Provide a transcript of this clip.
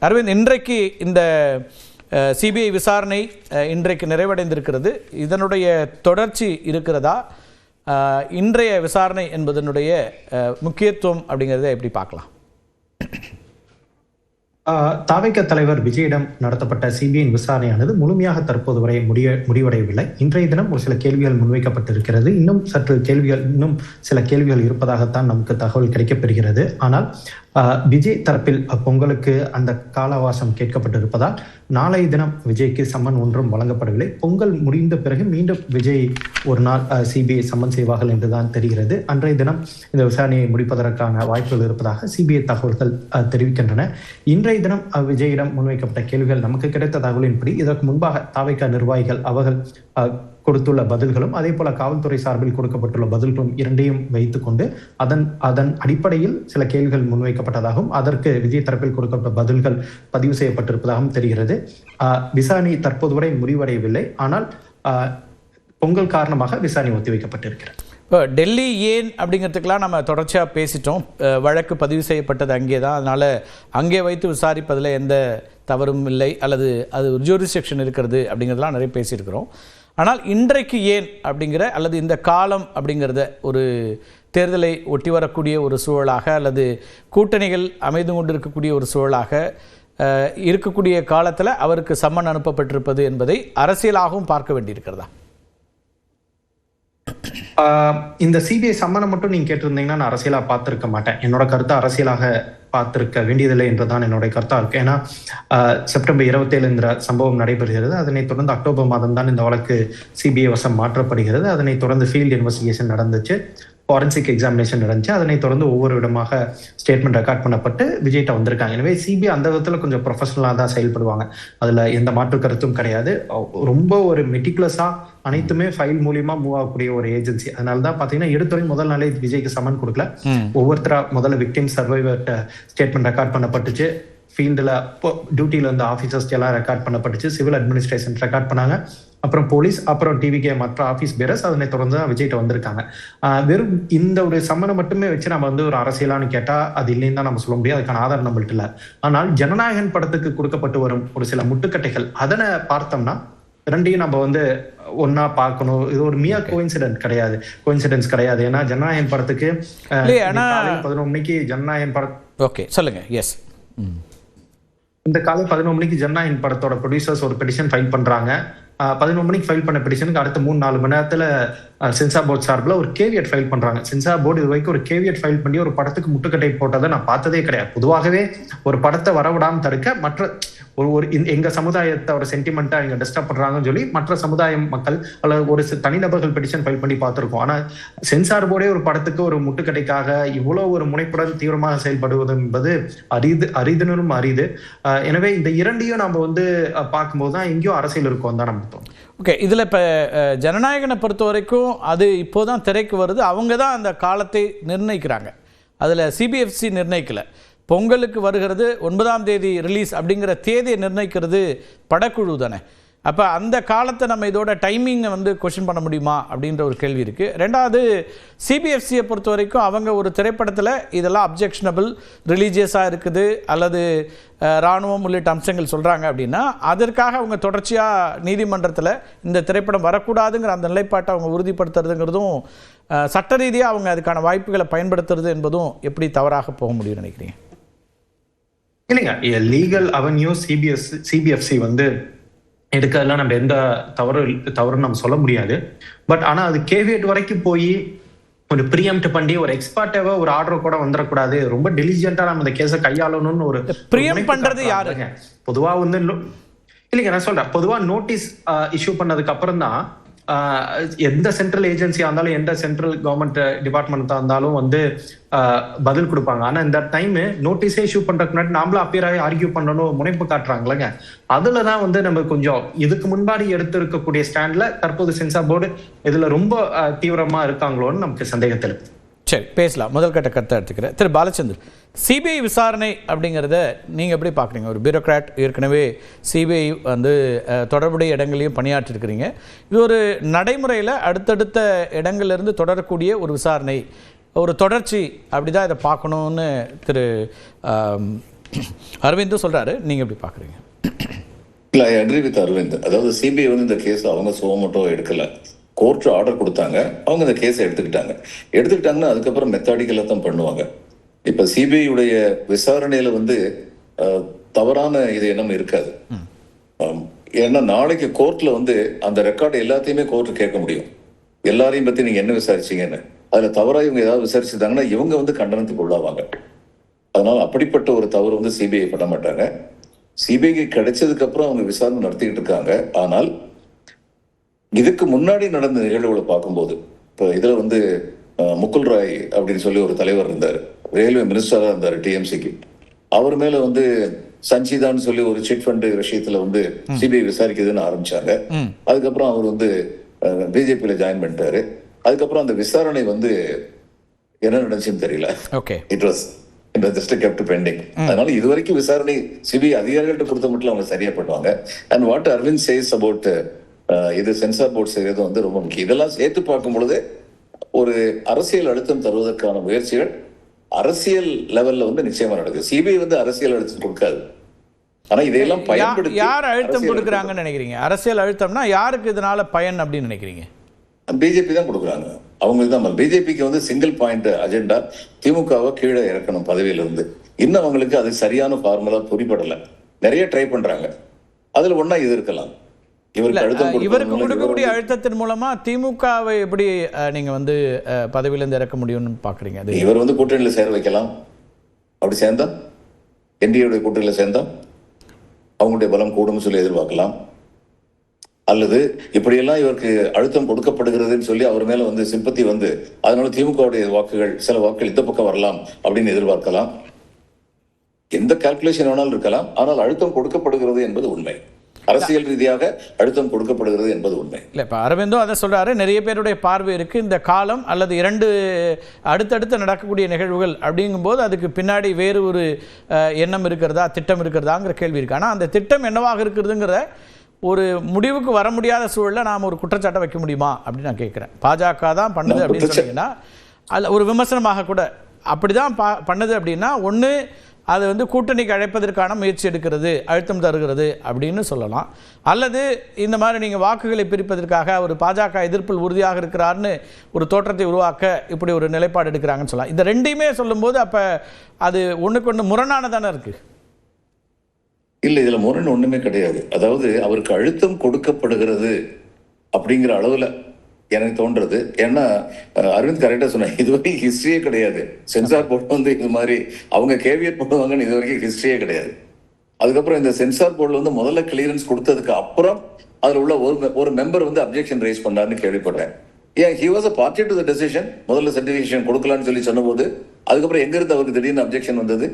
அரவிந்த், இன்றைக்கு இந்த சிபிஐ விசாரணை இன்றைக்கு நிறைவடைந்திருக்கிறது. இதனுடைய தொடர்ச்சி இருக்கிறதா? இன்றைய விசாரணை என்பதனுடைய முக்கியத்துவம் அப்படிங்கிறத எப்படி பார்க்கலாம்? தாவேக தலைவர் விஜயிடம் நடத்தப்பட்ட சிபிஐ விசாரணையானது முழுமையாக தற்போது வரை முடிவடையவில்லை. இன்றைய தினம் ஒரு சில கேள்விகள் முன்வைக்கப்பட்டிருக்கிறது. இன்னும் சில கேள்விகள் இருப்பதாகத்தான் நமக்கு தகவல் கிடைக்கப்பெறுகிறது. ஆனால் விஜய் தரப்பில் பொங்கலுக்கு அந்த கால அவகாசம் கேட்கப்பட்டிருப்பதால் நாளைய தினம் விஜய்க்கு சம்மன் ஒன்றும் வழங்கப்படவில்லை. பொங்கல் முடிந்த பிறகு மீண்டும் விஜய் ஒரு நாள் சிபிஐ சம்மன் செய்வார்கள் என்றுதான் தெரிகிறது. அன்றைய தினம் இந்த விசாரணையை முடிப்பதற்கான வாய்ப்புகள் இருப்பதாக சிபிஐ தகவல்கள் தெரிவிக்கின்றன. இன்றைய தினம் விஜயிடம் முன்வைக்கப்பட்ட கேள்விகள் நமக்கு கிடைத்த தகவலின்படி இதற்கு முன்பாக தாவேக நிர்வாகிகள் அவர்கள் கொடுத்துள்ள பதில்களும் அதே போல காவல்துறை சார்பில் கொடுக்கப்பட்டுள்ள பதில்களும் இரண்டையும் வைத்துக்கொண்டு அதன் அடிப்படையில் சில கேள்விகள் முன்வைக்கப்பட்டதாகவும் அதற்கு விஜய் தரப்பில் கொடுக்கப்பட்ட பதில்கள் பதிவு செய்யப்பட்டிருப்பதாகவும் தெரிகிறது. விசாரணை தற்போது வரை முடிவடையவில்லை. ஆனால் பொங்கல் காரணமாக விசாரணை ஒத்திவைக்கப்பட்டிருக்கிறது. இப்போ டெல்லி ஏன் அப்படிங்கிறதுக்கெல்லாம் நம்ம தொடர்ச்சியாக பேசிட்டோம். வழக்கு பதிவு செய்யப்பட்டது அங்கே தான், அதனால் அங்கே வைத்து விசாரிப்பதில் எந்த தவறும் இல்லை, அல்லது அது ஒரு ஜூரிஸ்டிக்ஷன் இருக்கிறது அப்படிங்கிறதுலாம் நிறைய பேசியிருக்கிறோம். ஆனால் இன்றைக்கு ஏன் அப்படிங்கிற, அல்லது இந்த காலம் அப்படிங்கிறத ஒரு தேர்தலை ஒட்டி வரக்கூடிய ஒரு சூழலாக, அல்லது கூட்டணிகள் அமைந்து கொண்டு இருக்கக்கூடிய ஒரு சூழலாக இருக்கக்கூடிய காலத்தில் அவருக்கு சம்மன் அனுப்பப்பட்டிருப்பது என்பதை அரசியலாகவும் பார்க்க வேண்டியிருக்கிறதா? இந்த சிபிஐ சம்மனை மட்டும் நீங்க கேட்டிருந்தீங்கன்னா நான் அரசியலா பார்த்திருக்க மாட்டேன். என்னோட கருத்து அரசியலாக பார்த்திருக்க வேண்டியதில்லை என்றுதான் என்னுடைய கருத்தா இருக்கு. ஏன்னா செப்டம்பர் 27 இந்த சம்பவம் நடைபெறுகிறது. அதனைத் தொடர்ந்து அக்டோபர் மாதம் தான் இந்த வழக்கு சிபிஐ வசம் மாற்றப்படுகிறது. அதனைத் தொடர்ந்து ஃபீல்டு இன்வெஸ்டிகேஷன் நடந்துச்சு, ஃபாரன்சிக் எக்ஸாமினேஷன் நடந்துச்சு. அதனைத் தொடர்ந்து ஒவ்வொரு விதமாக ஸ்டேட்மெண்ட் ரெக்கார்ட் பண்ணப்பட்டு விஜய்கிட்ட வந்திருக்காங்க. எனவே சிபிஐ அந்த விதத்தில் கொஞ்சம் ப்ரொஃபஷனலாக தான் செயல்படுவாங்க. அதில் எந்த மாற்று கருத்தும் கிடையாது. ரொம்ப ஒரு மெட்டிகுலஸா அனைத்துமே ஃபைல் மூலியமா மூவ் ஆகக்கூடிய ஒரு ஏஜென்சி. அதனால தான் பார்த்தீங்கன்னா எடுத்துறை முதல் நாளே விஜய்க்கு சம்மன் கொடுக்கல. ஒவ்வொருத்தரா முதல்ல விக்டிம் சர்வைவர் ஸ்டேட்மெண்ட் ரெக்கார்ட் பண்ணப்பட்டுச்சு, ஃபீல்டில் டியூட்டியில் இருந்த ஆஃபீஸர்ஸ் எல்லாம் ரெக்கார்ட் பண்ணப்பட்டுச்சு, சிவில் அட்மினிஸ்ட்ரேஷன் ரெக்கார்ட் பண்ணாங்க, அப்புறம் போலீஸ், அப்புறம் டிவிகே மற்ற ஆஃபீஸ் பேரர்ஸ். அதனை தொடர்ந்து தான் விஜய்கிட்ட வந்திருக்காங்க. வெறும் இந்த ஒரு சம்மனை மட்டுமே வச்சு நம்ம ஒரு அரசியலான்னு கேட்டா அது இல்லைன்னு தான் நம்ம சொல்ல முடியாது. அதுக்கான ஆதாரம் நம்மள்ட்ட இல்லை. ஆனால் ஜனநாயகன் படத்துக்கு கொடுக்கப்பட்டு வரும் ஒரு சில முட்டுக்கட்டைகள் அதனை பார்த்தோம்னா ரெண்டையும் நம்ம ஒன்னா பார்க்கணும். இது ஒரு மியா கோயின்சிடென்ஸ் கிடையாது. ஏன்னா ஜனநாயகன் படத்துக்கு 11 மணிக்கு ஜனநாயகன் படம் சொல்லுங்க. எஸ், இந்த காலை 11 மணிக்கு ஜனநாயகன் படத்தோட ப்ரொடியூசர்ஸ் ஒரு பெட்டிஷன் ஃபைல் பண்றாங்க. 11 மணிக்கு ஃபைல் பண்ண பெட்டிஷனுக்கு அடுத்த 3-4 மணி நேரத்துல சென்சார் போர்டு சார்பில் ஒரு கேவியட் ஃபைல் பண்றாங்க. சென்சார் போர்டு இது வரைக்கும் ஒரு கேவியட் ஃபைல் பண்ணி ஒரு படத்துக்கு முட்டுக்கட்டை போட்டதை நான் பார்த்ததே கிடையாது. பொதுவாகவே ஒரு படத்தை வரவிடாம தடுக்க மற்ற ஒரு எங்க சமுதாயத்தை ஒரு சென்டிமெண்டா இங்க டிஸ்டர்ப் பண்றாங்கன்னு சொல்லி மற்ற சமுதாய மக்கள் அல்லது ஒரு தனிநபர்கள் பெட்டிஷன் ஃபைல் பண்ணி பார்த்திருக்கோம். ஆனா சென்சார் போர்டே ஒரு படத்துக்கு ஒரு முட்டுக்கட்டைக்காக இவ்வளவு ஒரு முனைப்புடன் தீவிரமாக செயல்படுவது என்பது அரிதினும் அரிது. எனவே இந்த இரண்டையும் நம்ம பார்க்கும்போது தான் எங்கேயோ அரசியல் இருக்கும் தான் நம்ம தோணும். ஓகே, இதில் இப்போ ஜனநாயகனை பொறுத்த வரைக்கும் அது இப்போதான் திரைக்கு வருது. அவங்க தான் அந்த காலத்தை நிர்ணயிக்கிறாங்க. அதில் சிபிஎஃப்சி நிர்ணயிக்கலை. பொங்கலுக்கு வருகிறது 9ஆம் தேதி ரிலீஸ் அப்படிங்கிற தேதியை நிர்ணயிக்கிறது படக்குழு தானே. அப்போ அந்த காலத்தை நம்ம இதோட டைமிங்கை கொஷின் பண்ண முடியுமா அப்படின்ற ஒரு கேள்வி இருக்குது. ரெண்டாவது, சிபிஎஃப்சியை பொறுத்த வரைக்கும் அவங்க ஒரு திரைப்படத்தில் இதெல்லாம் அப்ஜெக்ஷனபிள், ரிலீஜியஸாக இருக்குது அல்லது இராணுவம் உள்ளிட்ட அம்சங்கள் சொல்கிறாங்க அப்படின்னா அதற்காக அவங்க தொடர்ச்சியாக நீதிமன்றத்தில் இந்த திரைப்படம் வரக்கூடாதுங்கிற அந்த நிலைப்பாட்டை அவங்க உறுதிப்படுத்துறதுங்கிறதும் சட்ட ரீதியாக அவங்க அதுக்கான வாய்ப்புகளை பயன்படுத்துறது என்பதும் எப்படி தவறாக போக முடியும்னு நினைக்கிறீங்க? இல்லைங்க, லீகல் அவென்யூ சிபிஎஃப்சி எடுக்கிறதுலாம் நம்ம எந்த தவறுன்னு நம்ம சொல்ல முடியாது. பட் ஆனா அது கேவியட் வரைக்கும் போய் ஒரு ப்ரீஎம்ப்ட் பண்ணி ஒரு எக்ஸ்பர்ட்டாவா ஒரு ஆர்டர் கூட வந்துடக்கூடாது, ரொம்ப டெலிஜென்ட்டா நம்ம இந்த கேஸை கையாளணும்னு ஒரு ப்ரீஎம்ப்ட் பண்றது யாருங்க? பொதுவா இல்லைங்க, நான் சொல்றேன், பொதுவா நோட்டீஸ் இஷ்யூ பண்ணதுக்கு அப்புறம் தான் எந்த சென்ட்ரல் ஏஜென்சியா இருந்தாலும் எந்த சென்ட்ரல் கவர்மெண்ட் டிபார்ட்மெண்டா இருந்தாலும் பதில் கொடுப்பாங்க. ஆனா இந்த டைம் நோட்டீஸே இஷ்யூ பண்றதுக்கு முன்னாடி நாமளும் அப்பியராகி ஆர்கியூ பண்ணணும் முனைப்பு காட்டுறாங்களங்க. அதுலதான் நம்ம கொஞ்சம் இதுக்கு முன்பாடி எடுத்து இருக்கக்கூடிய ஸ்டாண்ட்ல தற்போது சென்சார் போர்டு இதுல ரொம்ப தீவிரமா இருக்காங்களோன்னு நமக்கு சந்தேகத்தில் இருக்கு. சரி, பேசலாம். முதல் கட்ட கருத்தை எடுத்துக்கிறேன். திரு பாலச்சந்தர், சிபிஐ விசாரணை அப்படிங்கிறத நீங்கள் எப்படி பார்க்குறீங்க? ஒரு பியூரோக்ராட், ஏற்கனவே சிபிஐ தொடர்புடைய இடங்களையும் பணியாற்றிருக்கிறீங்க. இது ஒரு நடைமுறையில் அடுத்தடுத்த இடங்கள்லேருந்து தொடரக்கூடிய ஒரு விசாரணை, ஒரு தொடர்ச்சி, அப்படி தான் இதை பார்க்கணுன்னு திரு அரவிந்தும் சொல்றாரு, நீங்க எப்படி பாக்குறீங்க? இல்ல, ஐ அக்ரி வித் அரவிந்த். அதாவது சிபிஐ வந்து இந்த கேஸ் அவங்க சுவமோட்டோ எடுக்கல, கோர்ட் ஆர்டர் கொடுத்தாங்க, அவங்க இந்த கேஸை எடுத்துக்கிட்டாங்கன்னா அதுக்கப்புறம் மெத்தாடிக்கலா தான் பண்ணுவாங்க. இப்ப சிபிஐ உடைய விசாரணையில வந்து தவறான இது எண்ணம் இருக்காது. ஏன்னா நாளைக்கு கோர்ட்ல வந்து அந்த ரெக்கார்டு எல்லாத்தையுமே கோர்ட் கேட்க முடியும். எல்லாரையும் பத்தி நீங்க என்ன விசாரிச்சீங்கன்னு. அதுல தவறா இவங்க ஏதாவது விசாரிச்சிருந்தாங்கன்னா இவங்க வந்து கண்டனத்துக்கு உள்ளாவாங்க. அதனால அப்படிப்பட்ட ஒரு தவறு வந்து சிபிஐ பண்ண மாட்டாங்க. சிபிஐக்கு கிடைச்சதுக்கு அப்புறம் அவங்க விசாரணை நடத்திக்கிட்டு இருக்காங்க. ஆனால் இதுக்கு முன்னாடி நடந்த நிகழ்வுகளை பார்க்கும்போது, இப்போ இதுல வந்து முகுல் ராய் அப்படின்னு சொல்லி ஒரு தலைவர் இருந்தார், ரயில்வே மினிஸ்டரா இருந்தார் டிஎம்சிக்கு. அவர் மேல வந்து சஞ்சிதான்னு சொல்லி ஒரு சிட் ஃபண்ட் விஷயத்துல வந்து சிபிஐ விசாரிக்குதுன்னு ஆரம்பிச்சாங்க. அதுக்கப்புறம் அவர் வந்து பிஜேபியில ஜாயின் பண்ணிட்டாரு. அதுக்கப்புறம் அந்த விசாரணை வந்து என்ன நடந்துச்சுன்னு தெரியல. It was just kept pending. அதனால இதுவரைக்கும் விசாரணை சிபிஐ அதிகாரிகள்ட்ட கொடுத்த மட்டும் அவங்க சரியா பண்ணுவாங்க. And what Aravind says about இது சென்சார் போர்ட் செய்யறது வந்து ரொம்ப முக்கியம். இதெல்லாம் சேர்த்து பார்க்கும் பொழுது ஒரு அரசியல் அழுத்தம் தருவதற்கான முயற்சிகள் அரசியல் லெவல்ல வந்து நிச்சயமா நடக்குது. சிபிஐ வந்து அரசியல் அழுத்தம் கொடுக்காது. ஆனா இதையெல்லாம் பயன்படுத்தி யார் அழுத்தம் கொடுக்குறாங்கன்னு நினைக்கிறீங்க? அரசியல் அழுத்தம்னா யாருக்கு இதனால பயன் அப்படின்னு நினைக்கிறீங்க? பிஜேபி தான் கொடுக்குறாங்க. அவங்களுக்கு தான். பிஜேபிக்கு வந்து சிங்கிள் பாயிண்ட் அஜெண்டா, திமுகவை கீழே இறக்கணும் பதவியில இருந்து. இன்னும் அவங்களுக்கு அது சரியான ஃபார்முலா புரிபடல. நிறைய ட்ரை பண்றாங்க. அதுல ஒன்னா இது இருக்கலாம். இவருக்கு கொடுக்கக்கூடிய அழுத்தத்தின் மூலமா திமுகவை எப்படி நீங்க வந்து பதவியில இருந்து இறக்க முடியும்னு பாக்குறீங்க? இவர் வந்து கூட்டணியில சேர வைக்கலாம். அப்படி சேர்ந்தா என்டிஏ கூட்டணியில சேர்ந்தா அவங்களுடைய பலம் கூடும் சொல்லி எதிர்பார்க்கலாம். அல்லது இப்படியெல்லாம் இவருக்கு அழுத்தம் கொடுக்கப்படுகிறதுன்னு சொல்லி அவர் மேல வந்து சிம்பத்தி வந்து அதனால திமுகவுடைய வாக்குகள், சில வாக்குகள் இந்த பக்கம் வரலாம் அப்படின்னு எதிர்பார்க்கலாம். எந்த கால்குலேஷன் வேணாலும் இருக்கலாம். ஆனால் அழுத்தம் கொடுக்கப்படுகிறது என்பது உண்மை. அரசியல் ரீதியாக அழுத்தம் கொடுக்கப்படுகிறது என்பது உண்மை. இல்ல, இப்ப அரவிந்தும் அதை சொல்றாரு. நிறைய பேருடைய பார்வை இருக்கு, இந்த காலம் அல்லது இரண்டு அடுத்தடுத்து நடக்கக்கூடிய நிகழ்வுகள் அப்படிங்கும்போது அதுக்கு பின்னாடி வேறு ஒரு எண்ணம் இருக்கிறதா, திட்டம் இருக்கிறதாங்கிற கேள்வி இருக்கு. ஆனா அந்த திட்டம் என்னவாக இருக்கிறதுங்கிற ஒரு முடிவுக்கு வர முடியாத சூழல்ல நாம் ஒரு குற்றச்சாட்டை வைக்க முடியுமா அப்படின்னு நான் கேட்கிறேன். பாஜக தான் பண்ணுது அப்படின்னு சொன்னீங்கன்னா, அல்ல ஒரு விமர்சனமாக கூட அப்படிதான் பண்ணுது அப்படின்னா, ஒன்று அது வந்து கூட்டணிக்கு அழைப்பதற்கான முயற்சி எடுக்கிறது, அழுத்தம் தருகிறது அப்படின்னு சொல்லலாம். அல்லது இந்த மாதிரி நீங்கள் வாக்குகளை பிரிப்பதற்காக ஒரு பாஜக எதிர்ப்பில் உறுதியாக இருக்கிறார்னு ஒரு தோற்றத்தை உருவாக்க இப்படி ஒரு நிலைப்பாடு எடுக்கிறாங்கன்னு சொல்லலாம். இந்த ரெண்டையுமே சொல்லும்போது அப்போ அது ஒன்றுக்கு ஒன்று முரணானதானே இருக்கு. இல்லை, இதில் முரண் ஒன்றுமே கிடையாது. அதாவது அவருக்கு அழுத்தம் கொடுக்கப்படுகிறது அப்படிங்கிற அளவில் எனக்கு தோன்றது. ஏன்னா அரவிந்த் கரெக்டாக சொன்னாங்க, இது வரைக்கும் ஹிஸ்டரியே கிடையாது. சென்சார் போர்டு வந்து இது மாதிரி அவங்க கேவியட் பண்ணுவாங்கன்னு இது வரைக்கும் ஹிஸ்டரியே கிடையாது. அதுக்கப்புறம் இந்த சென்சார் போர்டில் வந்து முதல்ல கிளியரன்ஸ் கொடுத்ததுக்கு அப்புறம் அதில் உள்ள ஒரு மெம்பர் வந்து அப்ஜெக்ஷன் ரைஸ் பண்ணாருன்னு கேள்விப்படுறேன். ஏன் he was a party to the decision. முதல்ல சர்டிஃபிகேஷன் கொடுக்கலான்னு சொல்லி சொன்னபோது அதுக்கப்புறம் எங்கிருந்து அவருக்கு திடீர்னு அப்ஜெக்ஷன் வந்தது?